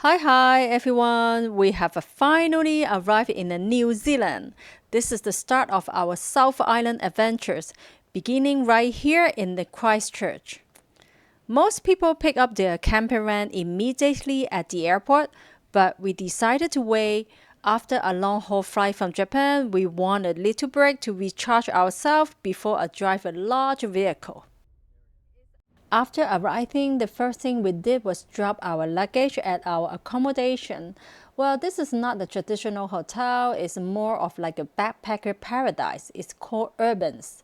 Hi everyone. We have finally arrived in New Zealand. This is the start of our South Island adventures, beginning right here in the Christchurch. Most people pick up their camper van immediately at the airport, but we decided to wait. After a long haul flight from Japan, we want a little break to recharge ourselves before I drive a large vehicle. After arriving, the first thing we did was drop our luggage at our accommodation. Well, this is not the traditional hotel, it's more of like a backpacker paradise. It's called Urbanz.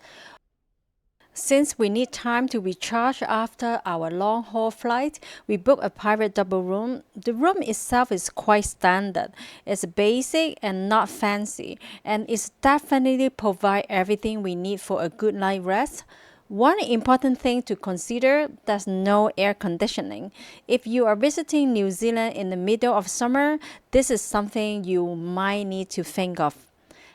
Since we need time to recharge after our long haul flight, we booked a private double room. The room itself is quite standard. It's basic and not fancy, and it's definitely provide everything we need for a good night rest. One important thing to consider, there's no air conditioning. If you are visiting New Zealand in the middle of summer, this is something you might need to think of.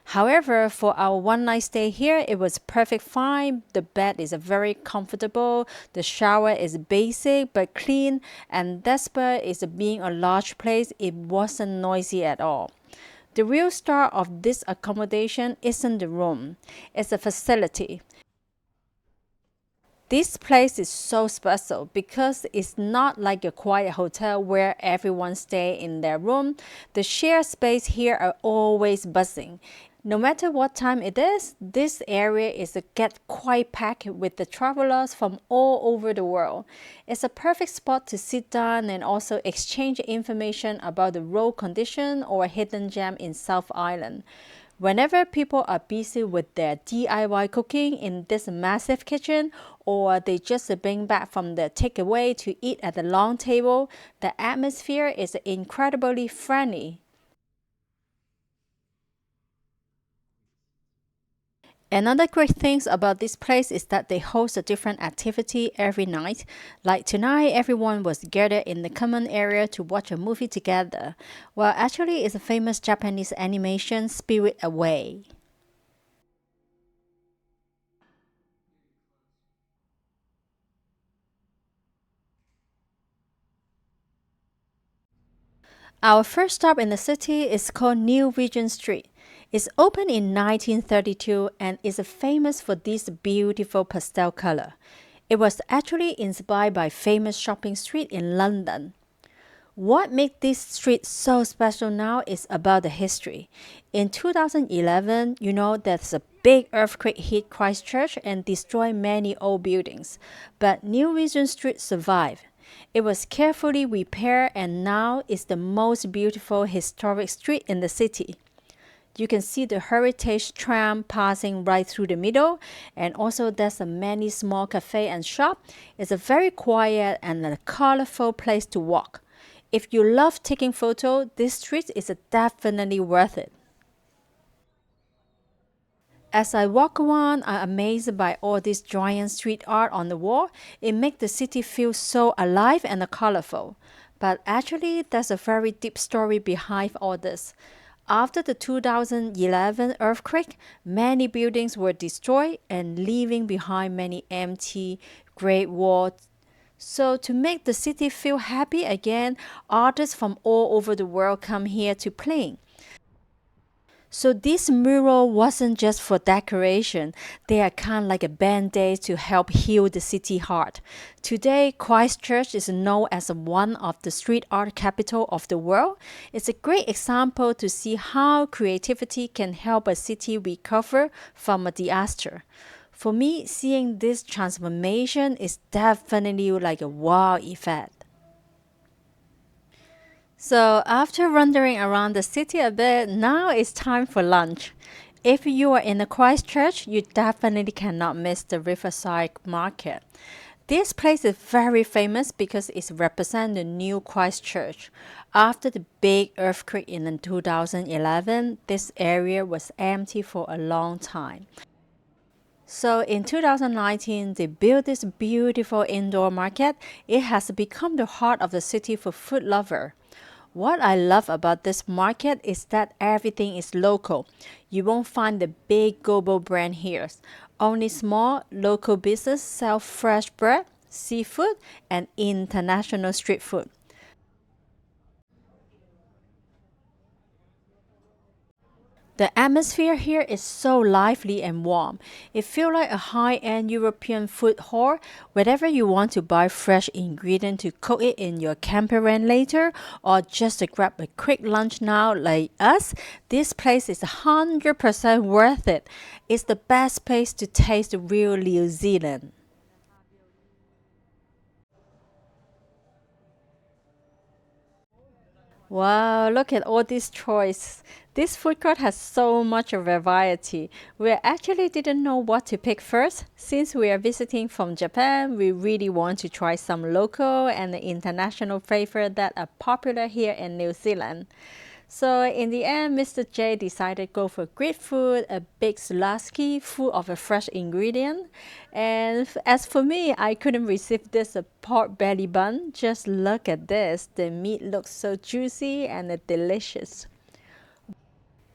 However, for our one night stay here, it was perfect fine. The bed is very comfortable, the shower is basic but clean, and despite it being a large place, it wasn't noisy at all. The real star of this accommodation isn't the room, it's the facility. This place is so special because it's not like a quiet hotel where everyone stays in their room. The shared space here are always buzzing. No matter what time it is, this area is a get quite packed with the travelers from all over the world. It's a perfect spot to sit down and also exchange information about the road condition or hidden gem in South Island. Whenever people are busy with their DIY cooking in this massive kitchen, or they just bring back from the takeaway to eat at the long table, the atmosphere is incredibly friendly. Another great thing about this place is that they host a different activity every night. Like tonight, everyone was gathered in the common area to watch a movie together. Well, actually, it's a famous Japanese animation, Spirit Away. Our first stop in the city is called New Regent Street. It's opened in 1932 and is famous for this beautiful pastel color. It was actually inspired by famous shopping street in London. What makes this street so special now is about the history. In 2011, there's a big earthquake hit Christchurch and destroyed many old buildings, but New Regent Street survived. It was carefully repaired and now is the most beautiful historic street in the city. You can see the heritage tram passing right through the middle, and also there's a many small cafe and shop. It's a very quiet and a colorful place to walk. If you love taking photo, this street is definitely worth it. As I walk around, I'm amazed by all this giant street art on the wall. It makes the city feel so alive and colorful. But actually, there's a very deep story behind all this. After the 2011 earthquake, many buildings were destroyed and leaving behind many empty great walls. So to make the city feel happy again, artists from all over the world come here to play. So this mural wasn't just for decoration. They are kind of like a band-aid to help heal the city heart. Today, Christchurch is known as one of the street art capital of the world. It's a great example to see how creativity can help a city recover from a disaster. For me, seeing this transformation is definitely like a wow effect. So, after wandering around the city a bit, now it's time for lunch. If you are in the Christchurch, you definitely cannot miss the Riverside market. This place is very famous because it represents the new Christchurch. After the big earthquake in 2011, this area was empty for a long time. So in 2019, they built this beautiful indoor market. It has become the heart of the city for food lovers. What I love about this market is that everything is local. You won't find the big global brand here. Only small local business sell fresh bread, seafood, and international street food. The atmosphere here is so lively and warm. It feels like a high-end European food hall. Whether you want to buy fresh ingredients to cook it in your camper van later or just to grab a quick lunch now like us, this place is 100% worth it. It's the best place to taste real New Zealand. Wow, look at all these choices. This food court has so much variety. We actually didn't know what to pick first. Since we are visiting from Japan, we really want to try some local and international flavors that are popular here in New Zealand. So in the end, Mr. J decided to go for great food, a big sulaski full of a fresh ingredient. And as for me, I couldn't resist this pork belly bun. Just look at this. The meat looks so juicy and delicious.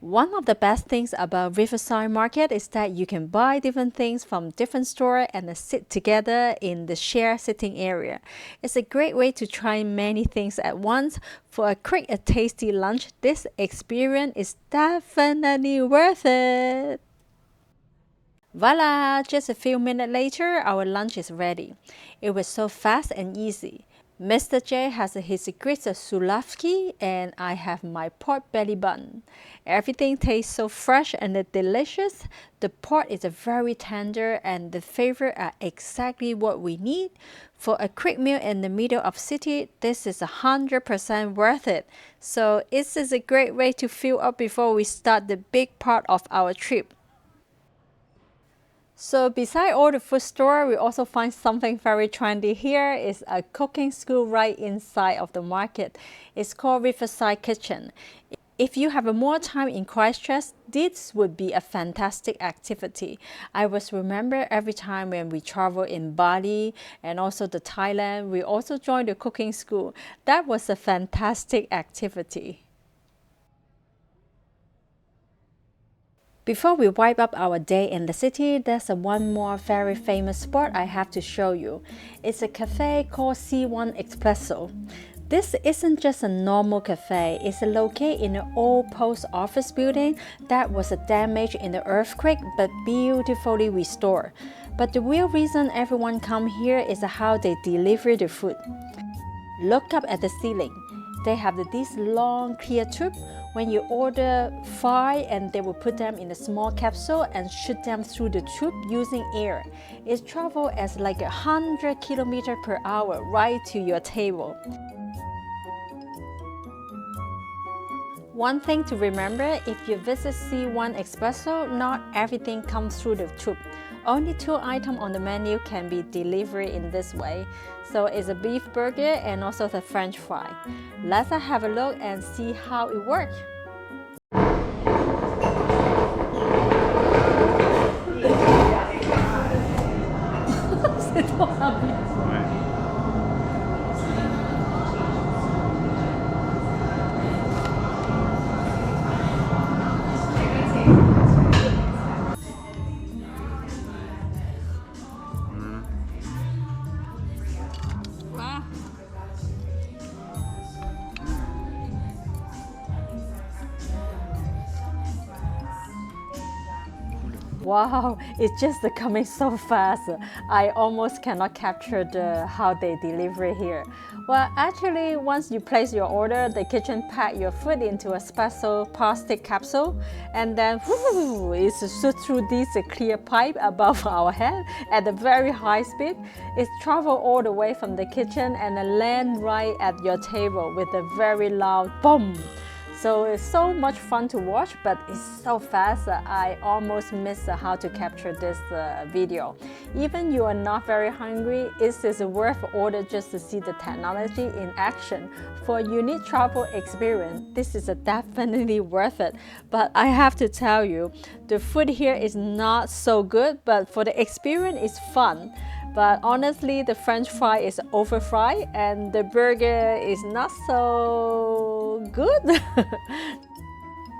One of the best things about Riverside Market is that you can buy different things from different stores and sit together in the shared sitting area. It's a great way to try many things at once. For a quick and tasty lunch, this experience is definitely worth it. Voila! Just a few minutes later, our lunch is ready. It was so fast and easy. Mr. J has his grits sulavski and I have my pork belly bun. Everything tastes so fresh and delicious. The pork is very tender and the flavors are exactly what we need. For a quick meal in the middle of city, this is 100% worth it. So this is a great way to fill up before we start the big part of our trip. So beside all the food store, we also find something very trendy here. It's a cooking school right inside of the market. It's called Riverside Kitchen. If you have more time in Christchurch, this would be a fantastic activity. I always remember every time when we travel in Bali and also the Thailand, we also joined the cooking school. That was a fantastic activity. Before we wipe up our day in the city, there's one more very famous spot I have to show you. It's a cafe called C1 Espresso. This isn't just a normal cafe, it's located in an old post office building that was damaged in the earthquake but beautifully restored. But the real reason everyone comes here is how they deliver the food. Look up at the ceiling. They have this long clear tube. When you order fries, and they will put them in a small capsule and shoot them through the tube using air. It travels at like 100 km per hour right to your table. One thing to remember, if you visit C1 Espresso, not everything comes through the tube. Only 2 items on the menu can be delivered in this way. So it's a beef burger and also the French fry. Let's have a look and see how it works. Wow, it's just coming so fast. I almost cannot capture how they deliver here. Well, actually, once you place your order, the kitchen pack your food into a special plastic capsule, and then it's shoot through this clear pipe above our head at a very high speed. It travels all the way from the kitchen and then land right at your table with a very loud boom. So it's so much fun to watch, but it's so fast. I almost miss how to capture this video. Even you are not very hungry, it is worth order just to see the technology in action. For a unique travel experience, this is definitely worth it. But I have to tell you, the food here is not so good, but for the experience, it's fun. But honestly, the French fry is over fried and the burger is not so good.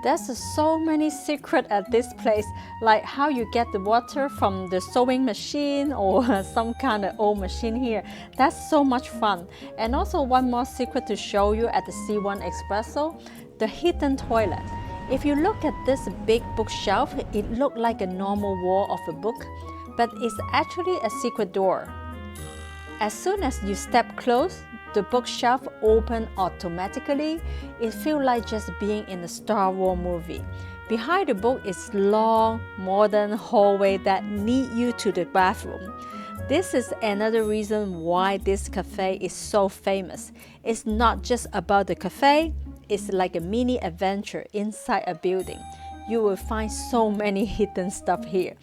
There's so many secrets at this place, like how you get the water from the sewing machine or some kind of old machine here. That's so much fun. And also one more secret to show you at the C1 Espresso, the hidden toilet. If you look at this big bookshelf, it looks like a normal wall of a book, but it's actually a secret door. As soon as you step close, the bookshelf opens automatically. It feels like just being in a Star Wars movie. Behind the book is long, modern hallway that lead you to the bathroom. This is another reason why this cafe is so famous. It's not just about the cafe, it's like a mini adventure inside a building. You will find so many hidden stuff here.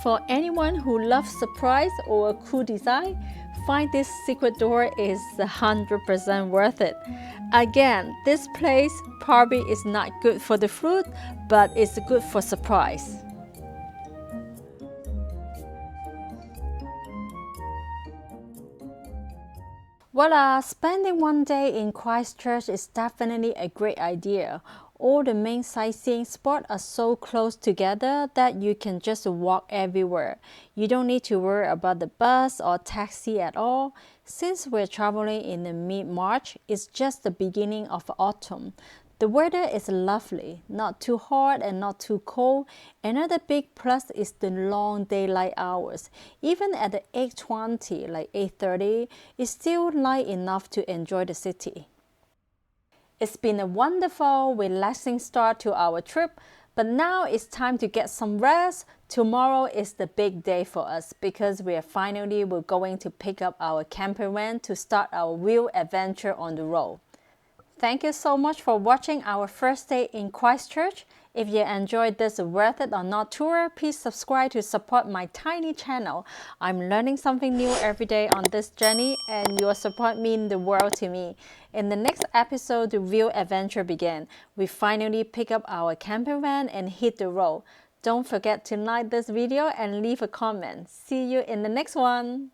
For anyone who loves surprise or a cool design, find this secret door is 100% worth it. Again, this place probably is not good for the food, but it's good for surprise. Voila! Spending one day in Christchurch is definitely a great idea. All the main sightseeing spots are so close together that you can just walk everywhere. You don't need to worry about the bus or taxi at all. Since we're traveling in the mid-March, it's just the beginning of autumn. The weather is lovely, not too hot and not too cold. Another big plus is the long daylight hours. Even at the 8:20, like 8:30, it's still light enough to enjoy the city. It's been a wonderful, relaxing start to our trip, but now it's time to get some rest. Tomorrow is the big day for us because we're going to pick up our camper van to start our real adventure on the road. Thank you so much for watching our first day in Christchurch. If you enjoyed this Worth It or Not tour, please subscribe to support my tiny channel. I'm learning something new every day on this journey, and your support means the world to me. In the next episode, the real adventure begins. We finally pick up our camper van and hit the road. Don't forget to like this video and leave a comment. See you in the next one.